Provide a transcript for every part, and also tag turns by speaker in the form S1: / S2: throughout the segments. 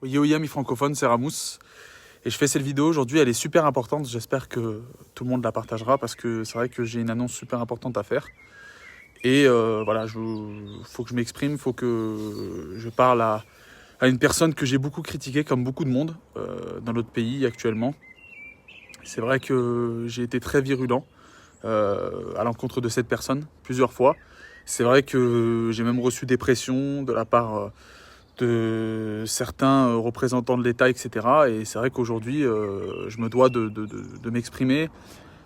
S1: Yo amis francophones, c'est Ramous. Et je fais cette vidéo aujourd'hui, elle est super importante. J'espère que tout le monde la partagera parce que c'est vrai que j'ai une annonce super importante à faire. Et voilà, faut que je m'exprime, faut que je parle à une personne que j'ai beaucoup critiquée, comme beaucoup de monde dans notre pays actuellement. C'est vrai que j'ai été très virulent à l'encontre de cette personne plusieurs fois. C'est vrai que j'ai même reçu des pressions de la part de certains représentants de l'État, etc. Et c'est vrai qu'aujourd'hui, je me dois de m'exprimer.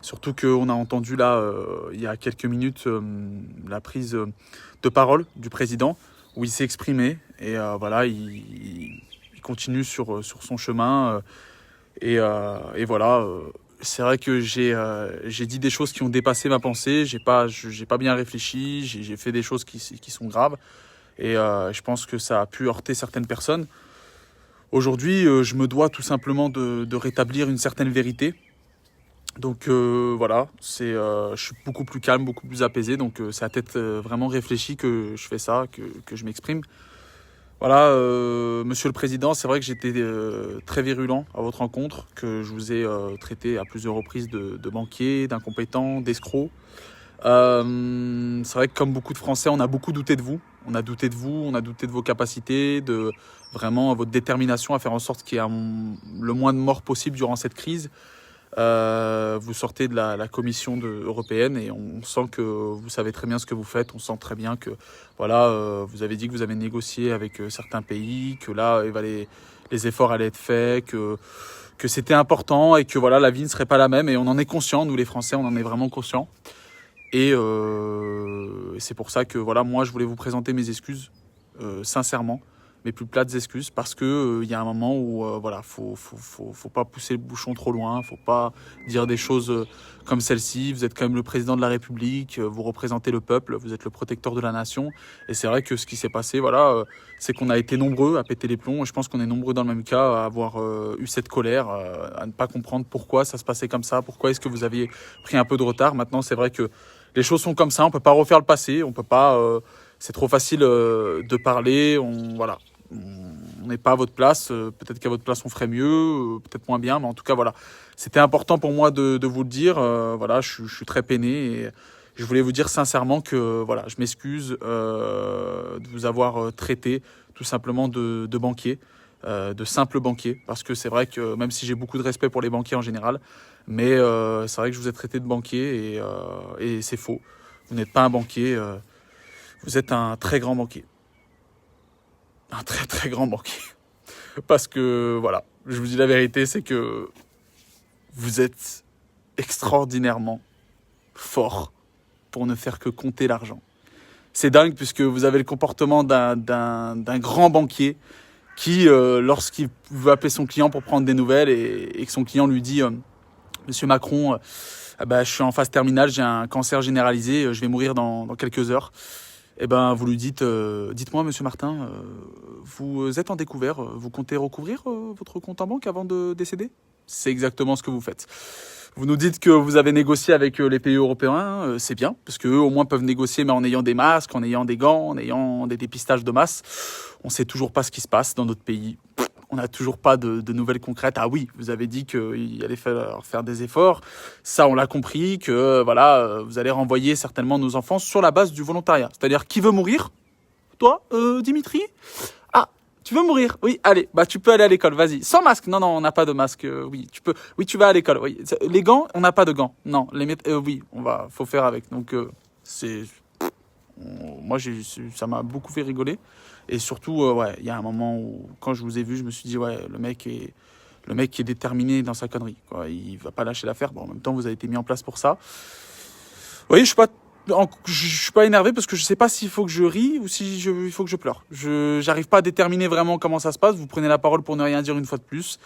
S1: Surtout qu'on a entendu là, il y a quelques minutes, la prise de parole du président, où il s'est exprimé. Et voilà, il continue sur son chemin. Et voilà, c'est vrai que j'ai dit des choses qui ont dépassé ma pensée. J'ai pas bien réfléchi. J'ai fait des choses qui sont graves. Et je pense que ça a pu heurter certaines personnes. Aujourd'hui, je me dois tout simplement de rétablir une certaine vérité. Donc voilà, je suis beaucoup plus calme, beaucoup plus apaisé. Donc c'est à tête vraiment réfléchie que je fais ça, que je m'exprime. Voilà, Monsieur le Président, c'est vrai que j'étais très virulent à votre rencontre, que je vous ai traité à plusieurs reprises de banquier, d'incompétent, d'escroc. C'est vrai que comme beaucoup de Français, on a beaucoup douté de vous. On a douté de vous, on a douté de vos capacités, de vraiment votre détermination à faire en sorte qu'il y ait le moins de morts possible durant cette crise. Vous sortez de la Commission européenne et on sent que vous savez très bien ce que vous faites. On sent très bien que voilà, vous avez dit que vous avez négocié avec certains pays, que là, les efforts allaient être faits, que c'était important et que voilà, la vie ne serait pas la même. Et on en est conscient, nous les Français, on en est vraiment conscients. Et c'est pour ça que voilà, moi, je voulais vous présenter mes excuses, sincèrement, mes plus plates excuses, parce que y a un moment où voilà, faut pas pousser le bouchon trop loin, faut pas dire des choses comme celle-ci. Vous êtes quand même le président de la République, vous représentez le peuple, vous êtes le protecteur de la nation. Et c'est vrai que ce qui s'est passé, voilà, c'est qu'on a été nombreux à péter les plombs. Et je pense qu'on est nombreux dans le même cas à avoir eu cette colère, à ne pas comprendre pourquoi ça se passait comme ça, pourquoi est-ce que vous aviez pris un peu de retard. Maintenant, c'est vrai que les choses sont comme ça, on peut pas refaire le passé, on peut pas. C'est trop facile de parler. Voilà, on n'est pas à votre place. Peut-être qu'à votre place on ferait mieux, peut-être moins bien, mais en tout cas voilà. C'était important pour moi de vous le dire. Voilà, je suis très peiné et je voulais vous dire sincèrement que voilà, je m'excuse de vous avoir traité tout simplement de banquier. De simple banquier, parce que c'est vrai que même si j'ai beaucoup de respect pour les banquiers en général, mais c'est vrai que je vous ai traité de banquier et c'est faux. Vous n'êtes pas un banquier, vous êtes un très grand banquier. Un très très grand banquier. Parce que voilà, je vous dis la vérité, c'est que vous êtes extraordinairement fort pour ne faire que compter l'argent. C'est dingue puisque vous avez le comportement d'un grand banquier qui, lorsqu'il veut appeler son client pour prendre des nouvelles et que son client lui dit Monsieur Macron, je suis en phase terminale, j'ai un cancer généralisé, je vais mourir dans quelques heures. Et ben, vous lui dites, dites-moi, Monsieur Martin, vous êtes en découvert, vous comptez recouvrir votre compte en banque avant de décéder? C'est exactement ce que vous faites. Vous nous dites que vous avez négocié avec les pays européens, c'est bien, parce qu'eux au moins peuvent négocier, mais en ayant des masques, en ayant des gants, en ayant des dépistages de masse. On ne sait toujours pas ce qui se passe dans notre pays. On n'a toujours pas de nouvelles concrètes. Ah oui, vous avez dit qu'il allait falloir faire des efforts. Ça, on l'a compris, que voilà, vous allez renvoyer certainement nos enfants sur la base du volontariat. C'est-à-dire, qui veut mourir? Toi, Dimitri? Ah, tu veux mourir? Oui, allez, tu peux aller à l'école, vas-y. Sans masque? Non, on n'a pas de masque. Oui, tu peux. Oui, tu vas à l'école. Oui. Les gants, on n'a pas de gants. Non, oui, faut faire avec. Donc, moi, ça m'a beaucoup fait rigoler. Et surtout, il y a un moment où, quand je vous ai vu, je me suis dit, ouais, le mec est déterminé dans sa connerie, quoi. Il va pas lâcher l'affaire. Bon, en même temps, vous avez été mis en place pour ça. Vous voyez, je suis pas énervé parce que je sais pas s'il faut que je rie ou il faut que je pleure. J'arrive pas à déterminer vraiment comment ça se passe. Vous prenez la parole pour ne rien dire une fois de plus.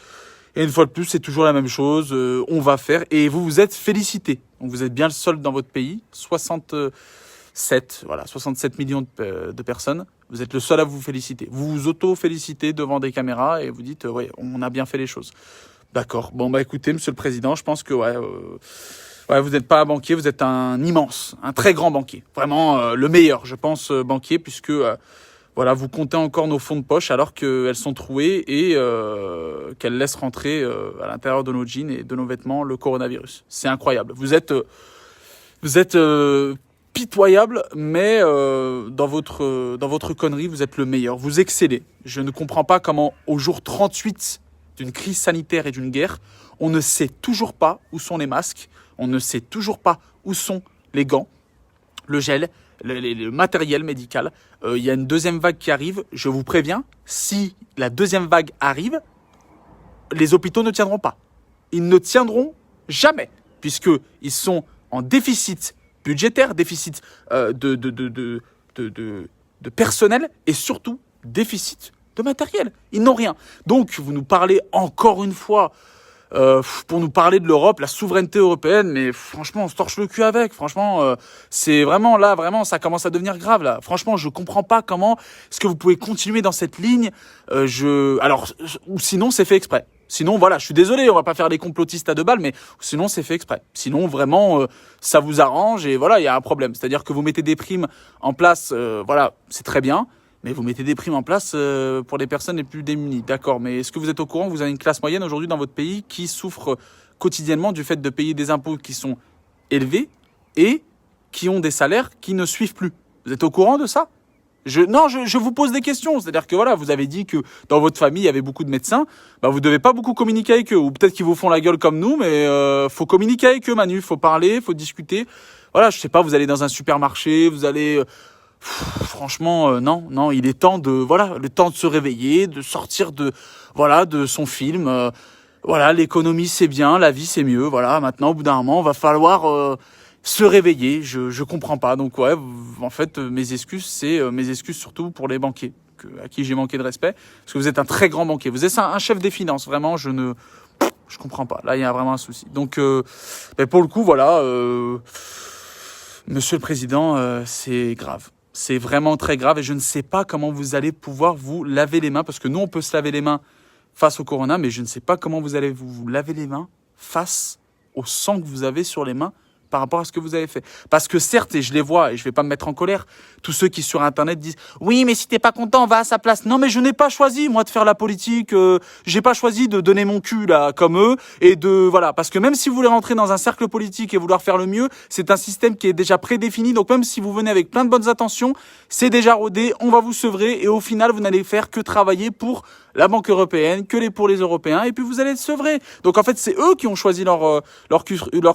S1: Et une fois de plus, c'est toujours la même chose. On va faire. Et vous êtes félicité. Donc, vous êtes bien le seul dans votre pays. 67 millions de personnes. Vous êtes le seul à vous féliciter. Vous vous auto-félicitez devant des caméras et vous dites ouais, on a bien fait les choses. D'accord. Bon, écoutez, Monsieur le Président, je pense que vous n'êtes pas un banquier, vous êtes un très grand banquier. Vraiment le meilleur, je pense, banquier, puisque Voilà, vous comptez encore nos fonds de poche alors qu'elles sont trouées et qu'elles laissent rentrer à l'intérieur de nos jeans et de nos vêtements le coronavirus. C'est incroyable. Vous êtes pitoyable, mais dans votre connerie, vous êtes le meilleur. Vous excellez. Je ne comprends pas comment, au jour 38 d'une crise sanitaire et d'une guerre, on ne sait toujours pas où sont les masques, on ne sait toujours pas où sont les gants, le gel, le matériel médical. Il y a une deuxième vague qui arrive. Je vous préviens, si la deuxième vague arrive, les hôpitaux ne tiendront pas. Ils ne tiendront jamais, puisqu'ils sont en déficit budgétaire, déficit de personnel et surtout déficit de matériel. Ils n'ont rien. Donc, vous nous parlez encore une fois pour nous parler de l'Europe, la souveraineté européenne, mais franchement, on se torche le cul avec. Franchement, c'est vraiment là, vraiment, ça commence à devenir grave là. Franchement, je comprends pas comment est-ce que vous pouvez continuer dans cette ligne. Ou sinon, c'est fait exprès. Sinon, voilà, je suis désolé, on va pas faire les complotistes à 2 balles, mais sinon, c'est fait exprès. Sinon, vraiment, ça vous arrange et voilà, il y a un problème. C'est-à-dire que vous mettez des primes en place, voilà, c'est très bien. Mais vous mettez des primes en place pour les personnes les plus démunies. D'accord, mais est-ce que vous êtes au courant que vous avez une classe moyenne aujourd'hui dans votre pays qui souffre quotidiennement du fait de payer des impôts qui sont élevés et qui ont des salaires qui ne suivent plus? Vous êtes au courant de ça? Je vous pose des questions. C'est-à-dire que voilà, vous avez dit que dans votre famille, il y avait beaucoup de médecins. Bah, vous devez pas beaucoup communiquer avec eux. Ou peut-être qu'ils vous font la gueule comme nous, mais faut communiquer avec eux, Manu. Faut parler, faut discuter. Voilà, je sais pas, vous allez dans un supermarché, vous allez... Franchement, non, il est temps le temps de se réveiller, de sortir de son film. Voilà, l'économie c'est bien, la vie c'est mieux. Voilà, maintenant au bout d'un moment, va falloir se réveiller. Je comprends pas. Donc ouais, en fait, mes excuses surtout pour les banquiers à qui j'ai manqué de respect, parce que vous êtes un très grand banquier. Vous êtes un chef des finances, vraiment. Je comprends pas. Là, il y a vraiment un souci. Donc, pour le coup, voilà, Monsieur le Président, c'est grave. C'est vraiment très grave et je ne sais pas comment vous allez pouvoir vous laver les mains, parce que nous, on peut se laver les mains face au corona, mais je ne sais pas comment vous allez vous laver les mains face au sang que vous avez sur les mains par rapport à ce que vous avez fait. Parce que certes, et je les vois, et je ne vais pas me mettre en colère, tous ceux qui sur Internet disent « Oui, mais si t'es pas content, va à sa place. » Non, mais je n'ai pas choisi, moi, de faire la politique. J'ai pas choisi de donner mon cul, là, comme eux. Et voilà. Parce que même si vous voulez rentrer dans un cercle politique et vouloir faire le mieux, c'est un système qui est déjà prédéfini. Donc même si vous venez avec plein de bonnes intentions, c'est déjà rodé, on va vous sevrer. Et au final, vous n'allez faire que travailler pour la Banque européenne, pour les Européens, et puis vous allez être sevrés. Donc en fait, c'est eux qui ont choisi leur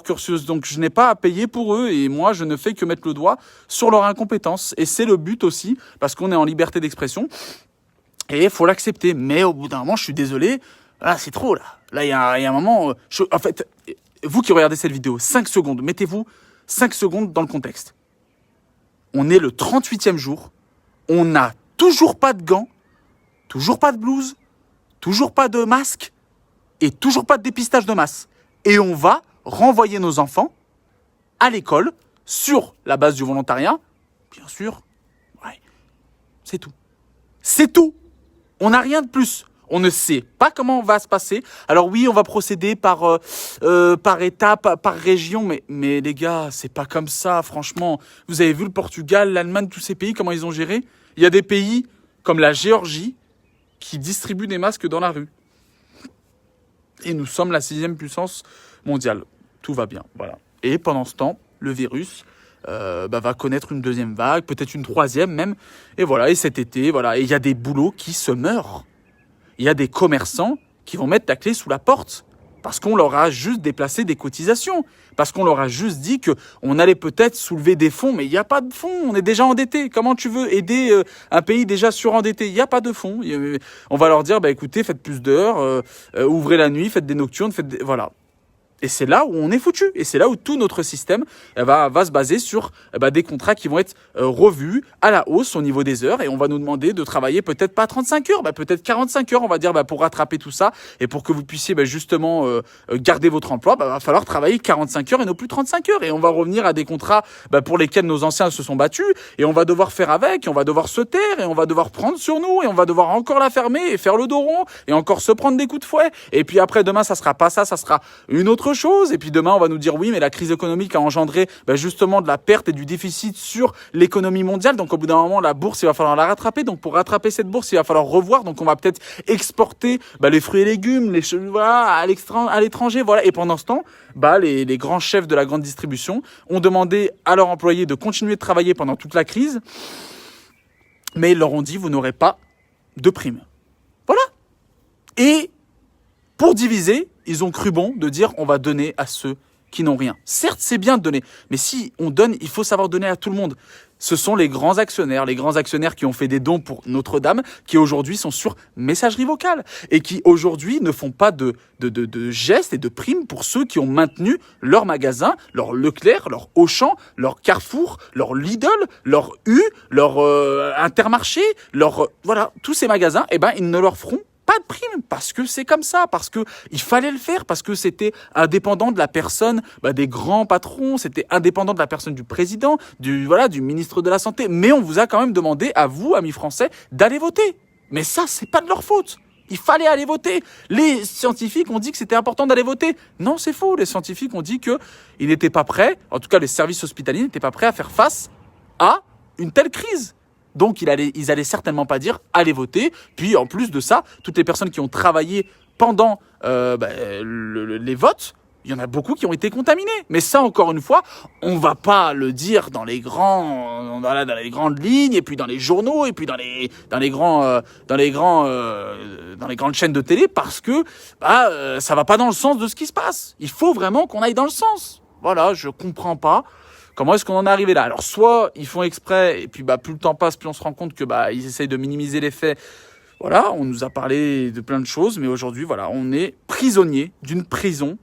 S1: cursus. Donc je n'ai pas à payer pour eux, et moi, je ne fais que mettre le doigt sur leur incompétence. Et c'est le but aussi, parce qu'on est en liberté d'expression, et il faut l'accepter. Mais au bout d'un moment, je suis désolé, là, c'est trop, là. Là, il y a un moment... en fait, vous qui regardez cette vidéo, 5 secondes, mettez-vous 5 secondes dans le contexte. On est le 38e jour, on n'a toujours pas de gants, toujours pas de blouse, toujours pas de masque et toujours pas de dépistage de masse. Et on va renvoyer nos enfants à l'école sur la base du volontariat. Bien sûr, ouais, c'est tout. C'est tout. On n'a rien de plus. On ne sait pas comment va se passer. Alors oui, on va procéder par étape, par région. Mais les gars, c'est pas comme ça, franchement. Vous avez vu le Portugal, l'Allemagne, tous ces pays, comment ils ont géré? Il y a des pays comme la Géorgie qui distribue des masques dans la rue. Et nous sommes la 6e puissance mondiale. Tout va bien, voilà. Et pendant ce temps, le virus va connaître une 2e vague, peut-être une 3e même. Et voilà, et cet été, voilà. Et il y a des boulots qui se meurent. Il y a des commerçants qui vont mettre la clé sous la porte parce qu'on leur a juste déplacé des cotisations, parce qu'on leur a juste dit qu'on allait peut-être soulever des fonds, mais il n'y a pas de fonds, on est déjà endetté. Comment tu veux aider un pays déjà surendetté? Il n'y a pas de fonds. On va leur dire, écoutez, faites plus d'heures, ouvrez la nuit, faites des nocturnes, voilà. Et c'est là où on est foutu. Et c'est là où tout notre système va se baser sur des contrats qui vont être revus à la hausse au niveau des heures. Et on va nous demander de travailler peut-être pas 35 heures, peut-être 45 heures, on va dire, pour rattraper tout ça. Et pour que vous puissiez justement garder votre emploi, va falloir travailler 45 heures et non plus 35 heures. Et on va revenir à des contrats pour lesquels nos anciens se sont battus. Et on va devoir faire avec, et on va devoir se taire, et on va devoir prendre sur nous, et on va devoir encore la fermer et faire le dos rond, et encore se prendre des coups de fouet. Et puis après, demain, ça sera pas ça, ça sera une autre autre chose. Et puis demain, on va nous dire oui, mais la crise économique a engendré justement de la perte et du déficit sur l'économie mondiale. Donc au bout d'un moment, la bourse, il va falloir la rattraper. Donc pour rattraper cette bourse, il va falloir revoir. Donc on va peut-être exporter les fruits et légumes, à l'étranger. Voilà. Et pendant ce temps, les grands chefs de la grande distribution ont demandé à leurs employés de continuer de travailler pendant toute la crise. Mais ils leur ont dit, vous n'aurez pas de prime. Voilà. Et pour diviser, ils ont cru bon de dire on va donner à ceux qui n'ont rien. Certes, c'est bien de donner, mais si on donne, il faut savoir donner à tout le monde. Ce sont les grands actionnaires qui ont fait des dons pour Notre-Dame, qui aujourd'hui sont sur messagerie vocale et qui aujourd'hui ne font pas de gestes et de primes pour ceux qui ont maintenu leur magasin, leur Leclerc, leur Auchan, leur Carrefour, leur Lidl, leur U, leur Intermarché, voilà, tous ces magasins, ils ne leur feront pas de prime, parce que c'est comme ça, parce qu'il fallait le faire, parce que c'était indépendant de la personne des grands patrons, c'était indépendant de la personne du président, du ministre de la Santé. Mais on vous a quand même demandé, à vous, amis français, d'aller voter. Mais ça, c'est pas de leur faute. Il fallait aller voter. Les scientifiques ont dit que c'était important d'aller voter. Non, c'est faux. Les scientifiques ont dit qu'ils n'étaient pas prêts, en tout cas les services hospitaliers n'étaient pas prêts à faire face à une telle crise. Donc, ils allaient certainement pas dire « allez voter ». Puis, en plus de ça, toutes les personnes qui ont travaillé pendant les votes, il y en a beaucoup qui ont été contaminés. Mais ça, encore une fois, on va pas le dire dans les grandes lignes, et puis dans les journaux, et puis dans les grandes chaînes de télé, parce que ça va pas dans le sens de ce qui se passe. Il faut vraiment qu'on aille dans le sens. Voilà, je comprends pas. Comment est-ce qu'on en est arrivé là? Alors, soit ils font exprès, et puis plus le temps passe, plus on se rend compte que ils essayent de minimiser les faits. Voilà, on nous a parlé de plein de choses, mais aujourd'hui, voilà, on est prisonnier d'une prison,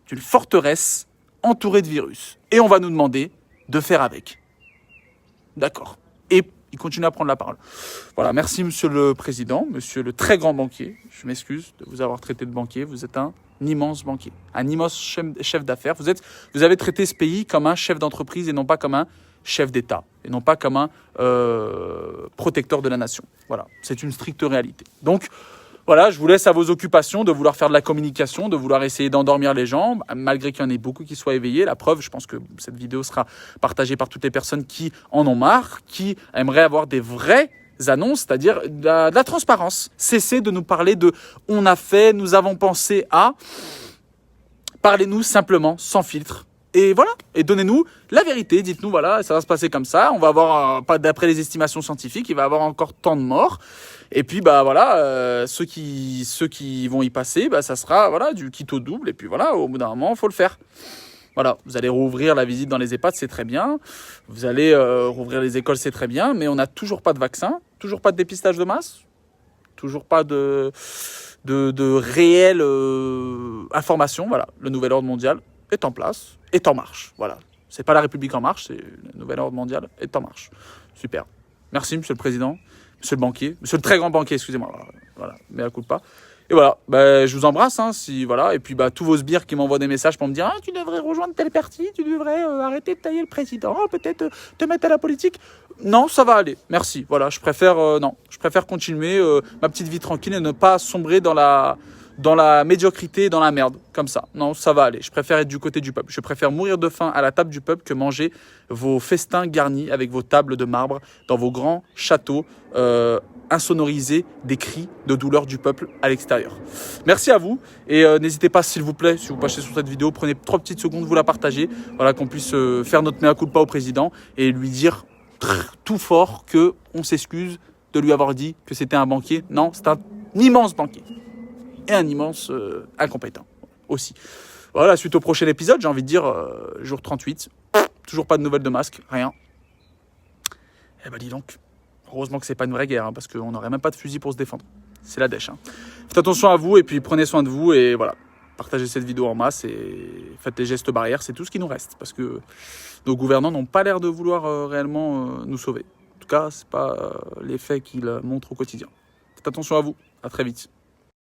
S1: d'une forteresse entourée de virus. Et on va nous demander de faire avec. D'accord. Et il continue à prendre la parole. Voilà, merci Monsieur le Président, Monsieur le très grand banquier. Je m'excuse de vous avoir traité de banquier. Vous êtes un immense banquier, un immense chef d'affaires. Vous avez traité ce pays comme un chef d'entreprise et non pas comme un chef d'État, et non pas comme un protecteur de la nation. Voilà, c'est une stricte réalité. Donc, voilà, je vous laisse à vos occupations de vouloir faire de la communication, de vouloir essayer d'endormir les gens, malgré qu'il y en ait beaucoup qui soient éveillés. La preuve, je pense que cette vidéo sera partagée par toutes les personnes qui en ont marre, qui aimeraient avoir des vraies annonces, c'est-à-dire de la transparence. Cessez de nous parler de « on a fait, nous avons pensé à ». Parlez-nous simplement, sans filtre. Et voilà, et donnez-nous la vérité. Dites-nous, voilà, ça va se passer comme ça. On va avoir, pas d'après les estimations scientifiques, il va y avoir encore tant de morts. Et puis, ceux qui vont y passer, ça sera du quitte au double. Et puis voilà, au bout d'un moment, il faut le faire. Voilà, vous allez rouvrir la visite dans les EHPAD, c'est très bien. Vous allez rouvrir les écoles, c'est très bien. Mais on n'a toujours pas de vaccin, toujours pas de dépistage de masse, toujours pas de réelle information. Voilà, le nouvel ordre mondial est en place, est en marche. Voilà, c'est pas la République en marche, c'est le nouvel ordre mondial est en marche. Super. Merci, Monsieur le Président, Monsieur le banquier, Monsieur le très grand banquier, excusez-moi. Voilà, mea culpa. Et voilà, je vous embrasse, et puis tous vos sbires qui m'envoient des messages pour me dire tu devrais rejoindre tel parti, tu devrais arrêter de tailler le président, peut-être te mettre à la politique. Non, ça va aller, merci. Voilà, je préfère continuer ma petite vie tranquille et ne pas sombrer dans la médiocrité, dans la merde, comme ça. Non, ça va aller. Je préfère être du côté du peuple. Je préfère mourir de faim à la table du peuple que manger vos festins garnis avec vos tables de marbre dans vos grands châteaux insonoriser des cris de douleur du peuple à l'extérieur. Merci à vous et n'hésitez pas, s'il vous plaît, si vous passez sur cette vidéo, prenez 3 petites secondes, vous la partagez, voilà, qu'on puisse faire notre mea culpa au président et lui dire tout fort qu'on s'excuse de lui avoir dit que c'était un banquier. Non, c'est un immense banquier et un immense incompétent aussi. Voilà, suite au prochain épisode, j'ai envie de dire jour 38, toujours pas de nouvelles de masque, rien. Eh dis donc. Heureusement que c'est pas une vraie guerre, parce qu'on n'aurait même pas de fusil pour se défendre. C'est la dèche. Faites attention à vous et puis prenez soin de vous et voilà. Partagez cette vidéo en masse et faites les gestes barrières, c'est tout ce qui nous reste. Parce que nos gouvernants n'ont pas l'air de vouloir réellement nous sauver. En tout cas, c'est pas l'effet qu'ils montrent au quotidien. Faites attention à vous, à très vite.